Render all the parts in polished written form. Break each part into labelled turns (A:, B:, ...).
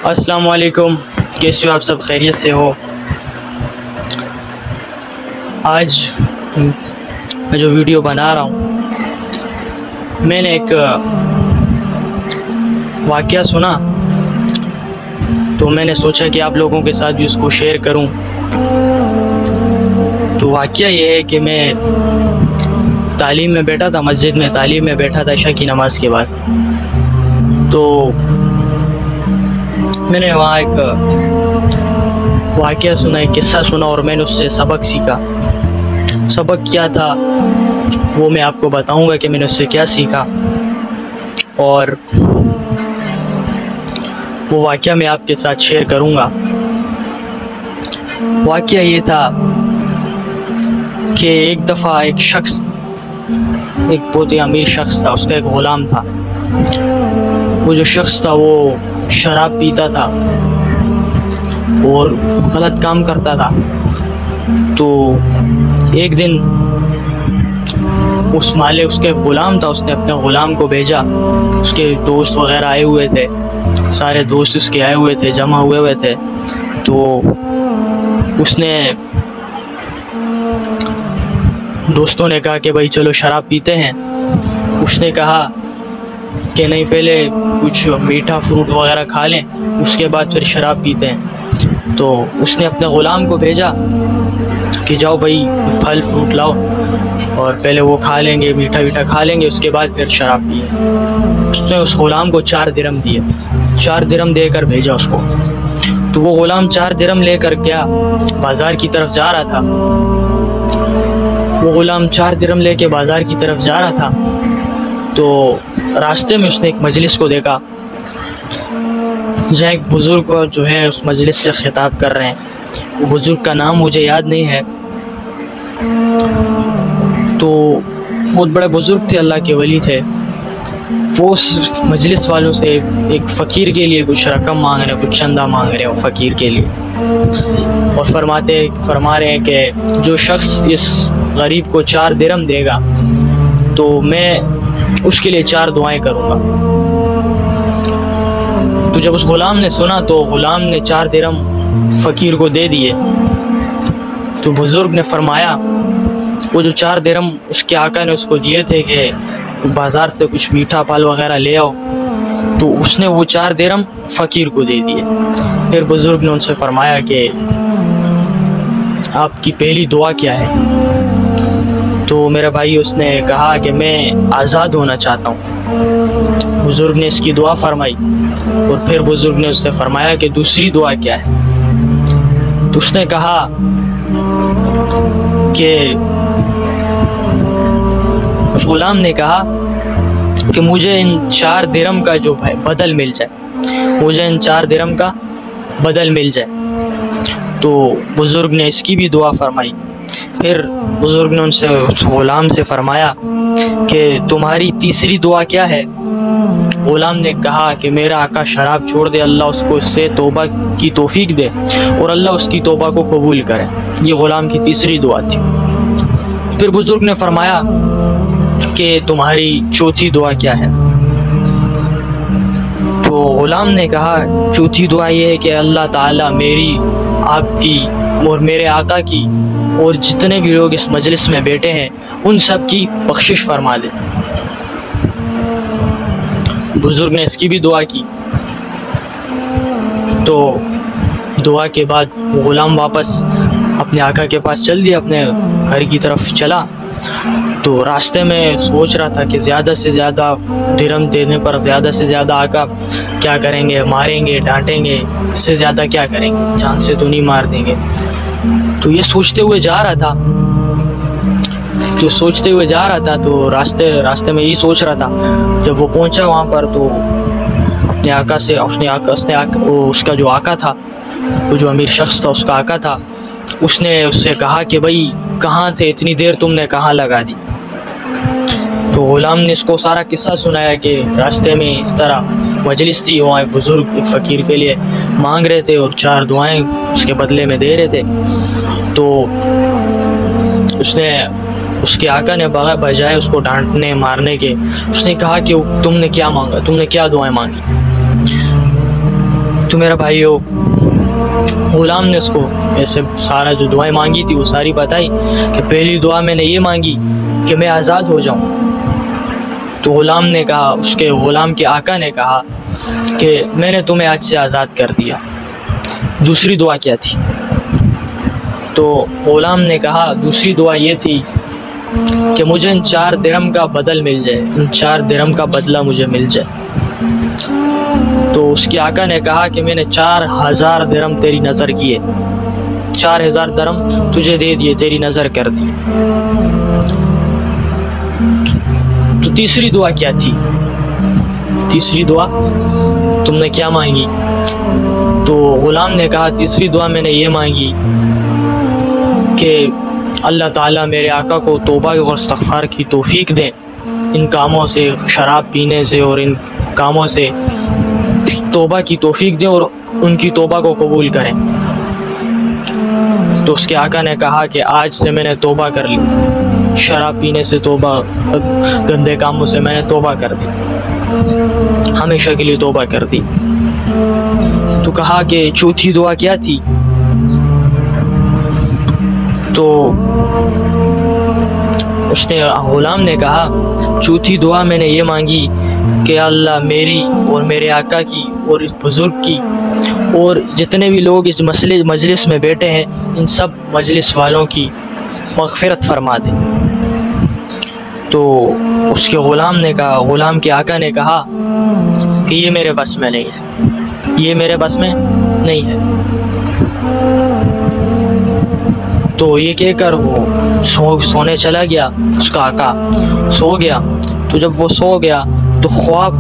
A: السلام علیکم، کیسے ہو آپ سب؟ خیریت سے ہو؟ آج میں جو ویڈیو بنا رہا ہوں، میں نے ایک واقعہ سنا تو میں نے سوچا کہ آپ لوگوں کے ساتھ بھی اس کو شیئر کروں۔ تو واقعہ یہ ہے کہ میں تعلیم میں بیٹھا تھا، مسجد میں تعلیم میں بیٹھا تھا عشاء کی نماز کے بعد۔ تو میں نے وہاں ایک واقعہ سنا، ایک قصہ سنا، اور میں نے اس سے سبق سیکھا۔ سبق کیا تھا وہ میں آپ کو بتاؤں گا کہ میں نے اس سے کیا سیکھا، اور وہ واقعہ میں آپ کے ساتھ شیئر کروں گا۔ واقعہ یہ تھا کہ ایک دفعہ ایک شخص، ایک بہت ہی امیر شخص تھا، اس کا ایک غلام تھا۔ وہ جو شخص تھا وہ شراب پیتا تھا اور غلط کام کرتا تھا۔ تو ایک دن اس کا ایک غلام تھا، اس نے اپنے غلام کو بھیجا۔ اس کے دوست وغیرہ آئے ہوئے تھے، سارے دوست اس کے آئے ہوئے تھے، جمع ہوئے تھے۔ تو اس نے دوستوں نے کہا کہ بھائی چلو شراب پیتے ہیں۔ اس نے کہا کہ نہیں، پہلے کچھ میٹھا فروٹ وغیرہ کھا لیں، اس کے بعد پھر شراب پیتے ہیں۔ تو اس نے اپنے غلام کو بھیجا کہ جاؤ بھائی پھل فروٹ لاؤ، اور پہلے وہ کھا لیں گے، میٹھا ویٹھا کھا لیں گے، اس کے بعد پھر شراب پیے۔ اس نے اس غلام کو 4 درہم دیے، 4 درہم دے کر بھیجا اس کو۔ تو وہ غلام 4 درہم لے کر گیا، بازار کی طرف جا رہا تھا۔ وہ غلام 4 درہم لے کے بازار کی طرف جا رہا تھا، تو راستے میں اس نے ایک مجلس کو دیکھا، جہاں ایک بزرگ جو ہے اس مجلس سے خطاب کر رہے ہیں۔ وہ بزرگ کا نام مجھے یاد نہیں ہے۔ تو بہت بڑے بزرگ تھے، اللہ کے ولی تھے۔ وہ اس مجلس والوں سے ایک فقیر کے لیے کچھ رقم مانگ رہے ہیں، کچھ چندہ مانگ رہے ہیں وہ فقیر کے لیے، اور فرما رہے ہیں کہ جو شخص اس غریب کو 4 درہم دے گا تو میں اس کے لیے 4 دعائیں کروں گا۔ تو جب اس غلام نے سنا تو غلام نے 4 درہم فقیر کو دے دیے۔ تو بزرگ نے فرمایا، وہ جو 4 درہم اس کے آقا نے اس کو دیے تھے کہ بازار سے کچھ میٹھا پھل وغیرہ لے آؤ، تو اس نے وہ 4 درہم فقیر کو دے دیے۔ پھر بزرگ نے ان سے فرمایا کہ آپ کی پہلی دعا کیا ہے؟ تو میرا بھائی اس نے کہا کہ میں آزاد ہونا چاہتا ہوں۔ بزرگ نے اس کی دعا فرمائی، اور پھر بزرگ نے اس سے فرمایا کہ دوسری دعا کیا ہے؟ تو اس نے کہا کہ اس غلام نے کہا کہ مجھے ان 4 درہم کا جو بدل مل جائے، مجھے ان 4 درہم کا بدل مل جائے۔ تو بزرگ نے اس کی بھی دعا فرمائی۔ پھر بزرگ نے اس غلام سے فرمایا کہ تمہاری تیسری دعا کیا ہے؟ غلام نے کہا کہ میرا آقا شراب چھوڑ دے، اللہ اس کو اس سے توبہ کی توفیق دے، اور اللہ اس کی توبہ کو قبول کرے۔ یہ غلام کی تیسری دعا تھی۔ پھر بزرگ نے فرمایا کہ تمہاری چوتھی دعا کیا ہے؟ تو غلام نے کہا چوتھی دعا یہ ہے کہ اللہ تعالیٰ میری، آپ کی اور میرے آقا کی اور جتنے بھی لوگ اس مجلس میں بیٹھے ہیں ان سب کی بخشش فرما دے۔ بزرگ نے اس کی بھی دعا کی۔ تو دعا کے بعد غلام واپس اپنے آقا کے پاس چل دیا، اپنے گھر کی طرف چلا۔ تو راستے میں سوچ رہا تھا کہ زیادہ سے زیادہ درہم دینے پر زیادہ سے زیادہ آقا کیا کریں گے، ماریں گے، ڈانٹیں گے، اس سے زیادہ کیا کریں گے، جان سے تو نہیں مار دیں گے۔ تو یہ سوچتے ہوئے جا رہا تھا، تو راستے میں یہی سوچ رہا تھا۔ جب وہ پہنچا وہاں پر تو اپنے آقا سے اس کا جو آقا تھا، وہ جو امیر شخص تھا اس کا آقا تھا، اس نے اس سے کہا کہ بھائی کہاں تھے، اتنی دیر تم نے کہاں لگا دی؟ تو غلام نے اس کو سارا قصہ سنایا کہ راستے میں اس طرح مجلس تھی، وہاں ایک بزرگ ایک فقیر کے لیے مانگ رہے تھے اور 4 دعائیں اس کے بدلے میں دے رہے تھے۔ تو اس کے آقا نے بجائے اس کو ڈانٹنے مارنے کے، اس نے کہا کہ تم نے کیا مانگا، تم نے کیا دعائیں مانگی؟ تو تو میرا بھائی ہو غلام نے اس کو ایسے سارا جو دعائیں مانگی تھی وہ ساری بتائی کہ پہلی دعا میں نے یہ مانگی کہ میں آزاد ہو جاؤں. تو غلام نے کہا، اس کے غلام کے آقا نے کہا کہ میں نے تمہیں آج سے آزاد کر دیا. دوسری دعا کیا تھی؟ تو غلام نے کہا دوسری دعا یہ تھی کہ مجھے ان 4 درہم کا بدل مل جائے، ان 4 درہم کا بدلہ مجھے مل جائے. تو اس کے آقا نے کہا کہ میں نے 4000 درہم تیری نظر کیے، 4000 درہم تجھے دے دیے، تیری نظر کر دی. تو تیسری دعا کیا تھی؟ تیسری دعا تم نے کیا مانگی؟ تو غلام نے کہا تیسری دعا میں نے یہ مانگی کہ اللہ تعالیٰ میرے آقا کو توبہ اور استغفار کی توفیق دے، ان کاموں سے، شراب پینے سے اور ان کاموں سے توبہ کی توفیق دے اور ان کی توبہ کو قبول کریں. تو اس کے آقا نے کہا کہ آج سے میں نے توبہ کر لی، شراب پینے سے توبہ، گندے کاموں سے میں نے توبہ کر دی، ہمیشہ کے لیے توبہ کر دی. تو کہا کہ چوتھی دعا کیا تھی؟ تو اس نے غلام نے کہا چوتھی دعا میں نے یہ مانگی کہ اللہ میری اور میرے آقا کی اور اس بزرگ کی اور جتنے بھی لوگ اس مجلس میں بیٹھے ہیں ان سب مجلس والوں کی مغفرت فرما دے. تو اس کے غلام نے کہا، غلام کے آقا نے کہا کہ یہ میرے بس میں نہیں ہے، یہ میرے بس میں نہیں ہے. تو یہ کہہ کر وہ سونے چلا گیا. اس کا آقا سو گیا. تو جب وہ سو گیا تو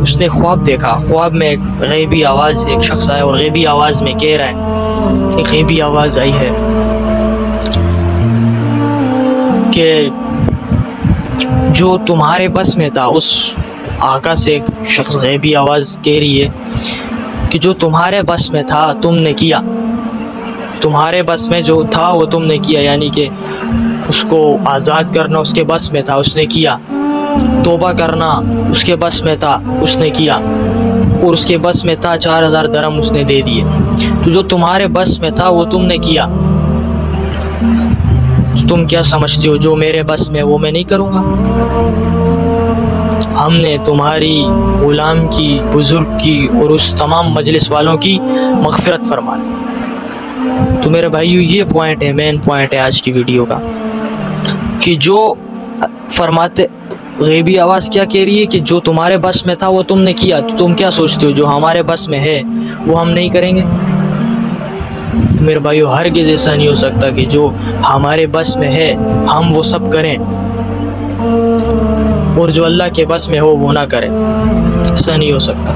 A: اس نے خواب دیکھا. خواب میں ایک غیبی آواز، ایک شخص آیا اور غیبی آواز میں کہہ رہا ہے، ایک غیبی آواز آئی ہے کہ جو تمہارے بس میں تھا، اس آقا سے ایک شخص غیبی آواز کہہ رہی ہے کہ جو تمہارے بس میں تھا تم نے کیا، تمہارے بس میں جو تھا وہ تم نے کیا، یعنی کہ اس کو آزاد کرنا اس کے بس میں تھا، اس نے کیا. توبہ کرنا اس کے بس میں تھا، اس نے کیا. اور اس کے بس میں تھا 4000 درہم اس نے دے دیے. تو جو تمہارے بس میں تھا وہ تم نے کیا. تم کیا سمجھتے ہو جو میرے بس میں وہ میں نہیں کروں گا؟ ہم نے تمہاری، غلام کی، بزرگ کی اور اس تمام مجلس والوں کی مغفرت فرما دی. تو میرے بھائیو یہ پوائنٹ ہے، مین پوائنٹ ہے آج کی ویڈیو کا، کہ جو فرماتے غیبی آواز کیا کہہ رہی ہے کہ جو تمہارے بس میں تھا وہ تم نے کیا. تو تم کیا سوچتے ہو جو ہمارے بس میں ہے وہ ہم نہیں کریں گے؟ تو میرے بھائیو ہرگز ایسا نہیں ہو سکتا کہ جو ہمارے بس میں ہے ہم وہ سب کریں اور جو اللہ کے بس میں ہو وہ نہ کریں. ایسا نہیں ہو سکتا.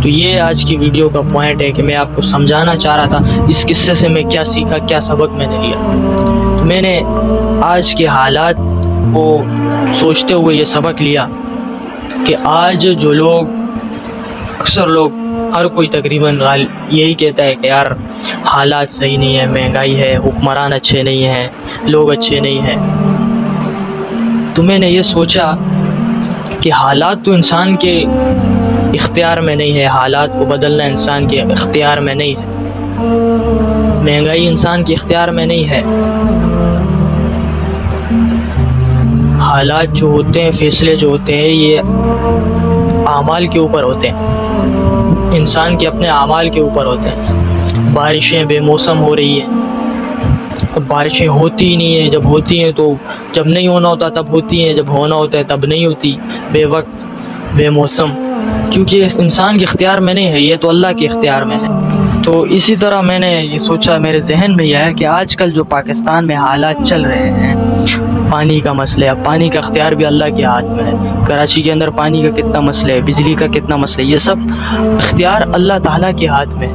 A: تو یہ آج کی ویڈیو کا پوائنٹ ہے کہ میں آپ کو سمجھانا چاہ رہا تھا اس قصے سے میں کیا سیکھا، کیا سبق میں نے لیا. تو میں نے آج کے حالات کو سوچتے ہوئے یہ سبق لیا کہ آج جو لوگ، اکثر لوگ، ہر کوئی تقریباً یہی کہتا ہے کہ یار حالات صحیح نہیں ہے، مہنگائی ہے، حکمران اچھے نہیں ہیں، لوگ اچھے نہیں ہیں. تو میں نے یہ سوچا کہ حالات تو انسان کے اختیار میں نہیں ہے، حالات کو بدلنا انسان کے اختیار میں نہیں ہے، مہنگائی انسان کے اختیار میں نہیں ہے. حالات جو ہوتے ہیں، فیصلے جو ہوتے ہیں، یہ اعمال کے اوپر ہوتے ہیں، انسان کے اپنے اعمال کے اوپر ہوتے ہیں. بارشیں بے موسم ہو رہی ہیں، اب بارشیں ہوتی ہی نہیں ہیں، جب ہوتی ہیں تو جب نہیں ہونا ہوتا تب ہوتی ہیں، جب ہونا ہوتا ہے تب نہیں ہوتی، بے وقت بے موسم، کیونکہ انسان کے اختیار میں نہیں ہے، یہ تو اللہ کے اختیار میں ہے. تو اسی طرح میں نے یہ سوچا، میرے ذہن میں یہ ہے کہ آج کل جو پاکستان میں حالات چل رہے ہیں، پانی کا مسئلہ ہے، پانی کا اختیار بھی اللہ کے ہاتھ میں ہے. کراچی کے اندر پانی کا کتنا مسئلہ ہے، بجلی کا کتنا مسئلہ ہے، یہ سب اختیار اللہ تعالیٰ کے ہاتھ میں ہے.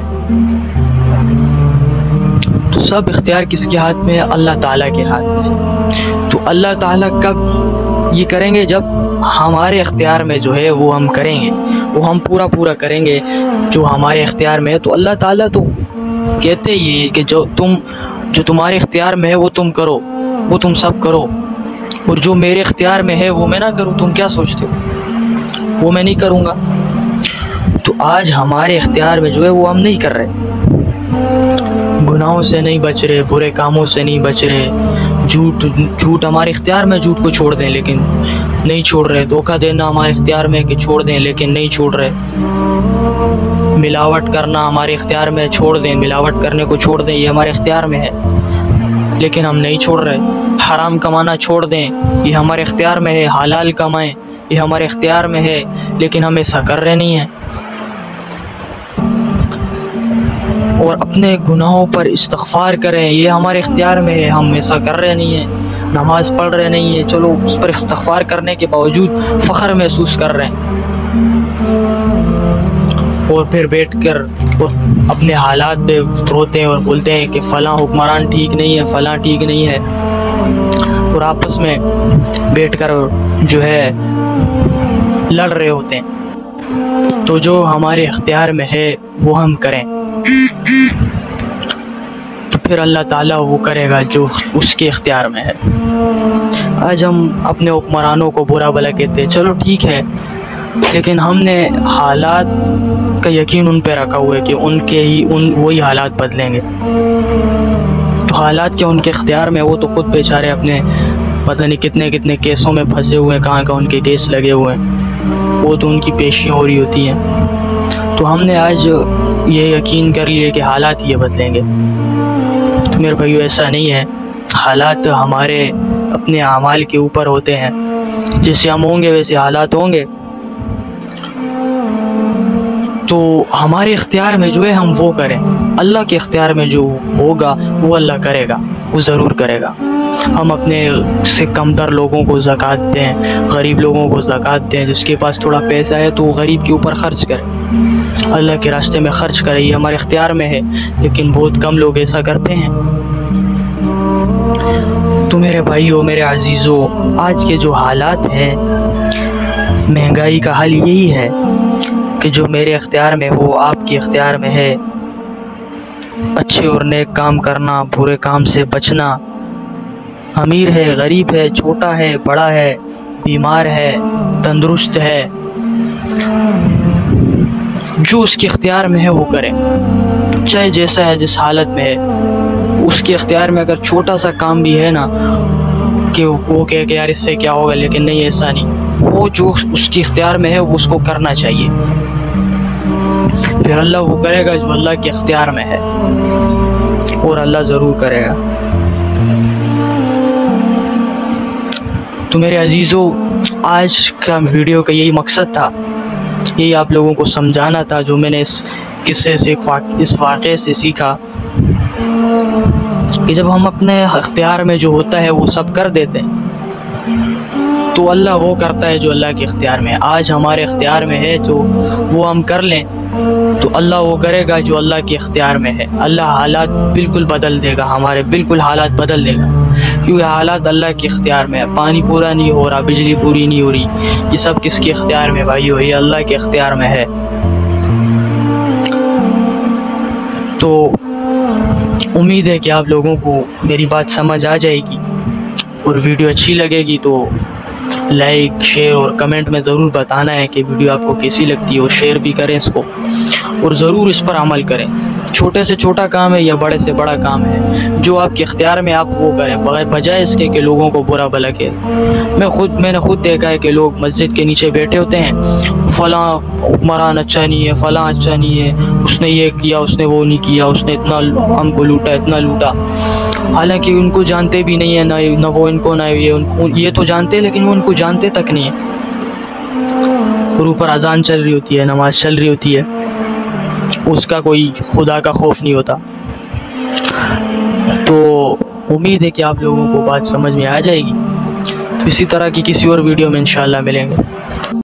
A: تو سب اختیار کس کے ہاتھ میں ہے؟ اللہ تعالیٰ کے ہاتھ میں. تو اللہ تعالیٰ کب یہ کریں گے؟ جب ہمارے اختیار میں جو ہے وہ ہم کریں گے، وہ ہم پورا کریں گے جو ہمارے اختیار میں ہے. تو اللہ تعالیٰ تو کہتے ہی کہ جو تمہارے اختیار میں ہے وہ تم کرو، وہ تم سب کرو، اور جو میرے اختیار میں ہے وہ میں نہ کروں. تم کیا سوچتے ہو وہ میں نہیں کروں گا؟ تو آج ہمارے اختیار میں جو ہے وہ ہم نہیں کر رہے، گناہوں سے نہیں بچ رہے، برے کاموں سے نہیں بچ رہے، جھوٹ ہمارے اختیار میں، جھوٹ کو چھوڑ دیں لیکن نہیں چھوڑ رہے، دھوکہ دینا ہمارے اختیار میں کہ چھوڑ دیں لیکن نہیں چھوڑ رہے، ملاوٹ کرنا ہمارے اختیار میں، چھوڑ دیں، ملاوٹ کرنے کو چھوڑ دیں، یہ ہمارے اختیار میں ہے لیکن ہم نہیں چھوڑ رہے، حرام کمانا چھوڑ دیں، یہ ہمارے اختیار میں ہے، حلال کمائیں، یہ ہمارے اختیار میں ہے لیکن ہم ایسا کر رہے نہیں ہیں، اور اپنے گناہوں پر استغفار کریں، یہ ہمارے اختیار میں ہے، ہم ایسا کر رہے نہیں ہیں، نماز پڑھ رہے نہیں ہیں، چلو اس پر استغفار کرنے کے باوجود فخر محسوس کر رہے ہیں، اور پھر بیٹھ کر اپنے حالات پہ روتے ہیں اور بولتے ہیں کہ فلاں حکمران ٹھیک نہیں ہے، فلاں ٹھیک نہیں ہے، اور آپس میں بیٹھ کر جو ہے لڑ رہے ہوتے ہیں۔ تو جو ہمارے اختیار میں ہے وہ ہم کریں، تو پھر اللہ تعالیٰ وہ کرے گا جو اس کے اختیار میں ہے۔ آج ہم اپنے حکمرانوں کو برا بھلا کہتے ہیں، چلو ٹھیک ہے، لیکن ہم نے حالات کا یقین ان پہ رکھا ہوا ہے کہ وہی حالات بدلیں گے، تو حالات کیا ان کے اختیار میں، وہ تو خود بیچارے اپنے پتہ نہیں کتنے کتنے کیسوں میں پھنسے ہوئے ہیں، کہاں ان کے کیس لگے ہوئے ہیں، وہ تو ان کی پیشیاں ہو رہی ہوتی ہیں، تو ہم نے آج یہ یقین کر لیے کہ حالات یہ بدلیں گے۔ تو میرے بھائیو ایسا نہیں ہے، حالات ہمارے اپنے اعمال کے اوپر ہوتے ہیں، جیسے ہم ہوں گے ویسے حالات ہوں گے، تو ہمارے اختیار میں جو ہے ہم وہ کریں، اللہ کے اختیار میں جو ہوگا وہ اللہ کرے گا، وہ ضرور کرے گا۔ ہم اپنے سے کمتر لوگوں کو زکوٰۃ دیں، غریب لوگوں کو زکوٰۃ دیں، جس کے پاس تھوڑا پیسہ ہے تو وہ غریب کے اوپر خرچ کرے، اللہ کے راستے میں خرچ کرے، یہ ہمارے اختیار میں ہے لیکن بہت کم لوگ ایسا کرتے ہیں۔ تو میرے بھائیو، میرے عزیزو، آج کے جو حالات ہیں، مہنگائی کا حل یہی ہے کہ جو میرے اختیار میں ہو آپ کے اختیار میں ہے، اچھے اور نیک کام کرنا، برے کام سے بچنا، امیر ہے، غریب ہے، چھوٹا ہے، بڑا ہے، بیمار ہے، تندرست ہے، جو اس کے اختیار میں ہے وہ کرے، چاہے جیسا ہے، جس حالت میں ہے، اس کے اختیار میں اگر چھوٹا سا کام بھی ہے نا کہ وہ کہے کہ یار اس سے کیا ہوگا، لیکن نہیں، ایسا نہیں، وہ جو اس کے اختیار میں ہے وہ اس کو کرنا چاہیے، پھر اللہ وہ کرے گا جو اللہ کے اختیار میں ہے، اور اللہ ضرور کرے گا۔ تو میرے عزیزو، آج کا ویڈیو کا یہی مقصد تھا، یہی آپ لوگوں کو سمجھانا تھا، جو میں نے اس قصے سے، اس واقعے سے سیکھا کہ جب ہم اپنے اختیار میں جو ہوتا ہے وہ سب کر دیتے ہیں تو اللہ وہ کرتا ہے جو اللہ کے اختیار میں ہے۔ آج ہمارے اختیار میں ہے تو وہ ہم کر لیں تو اللہ وہ کرے گا جو اللہ کے اختیار میں ہے، اللہ حالات بالکل بدل دے گا، ہمارے بالکل حالات بدل دے گا، کیونکہ حالات اللہ کے اختیار میں ہے، پانی پورا نہیں ہو رہا، بجلی پوری نہیں ہو رہی، یہ سب کس کے اختیار میں بھائیو؟ یہ اللہ کے اختیار میں ہے۔ تو امید ہے کہ آپ لوگوں کو میری بات سمجھ آ جائے گی، اور ویڈیو اچھی لگے گی تو لائک، شیئر اور کمنٹ میں ضرور بتانا ہے کہ ویڈیو آپ کو کیسی لگتی ہے، اور شیئر بھی کریں اس کو، اور ضرور اس پر عمل کریں، چھوٹے سے چھوٹا کام ہے یا بڑے سے بڑا کام ہے، جو آپ کے اختیار میں آپ وہ کریں، بجائے اس کے کہ لوگوں کو برا بھلا کہے۔ میں نے خود دیکھا ہے کہ لوگ مسجد کے نیچے بیٹھے ہوتے ہیں، فلاں حکمران اچھا نہیں ہے، فلاں اچھا نہیں ہے، اس نے یہ کیا، اس نے وہ نہیں کیا، اس نے اتنا ہم کو لوٹا، اتنا لوٹا، حالانکہ ان کو جانتے بھی نہیں ہے، نہ وہ ان کو، نہ یہ تو جانتے ہیں لیکن وہ ان کو جانتے تک نہیں ہے، اور اوپر اذان چل رہی ہوتی ہے، نماز چل رہی ہوتی ہے، اس کا کوئی خدا کا خوف نہیں ہوتا۔ تو امید ہے کہ آپ لوگوں کو بات سمجھ میں آ جائے گی، تو اسی طرح کی کسی اور ویڈیو میں انشاءاللہ ملیں گے۔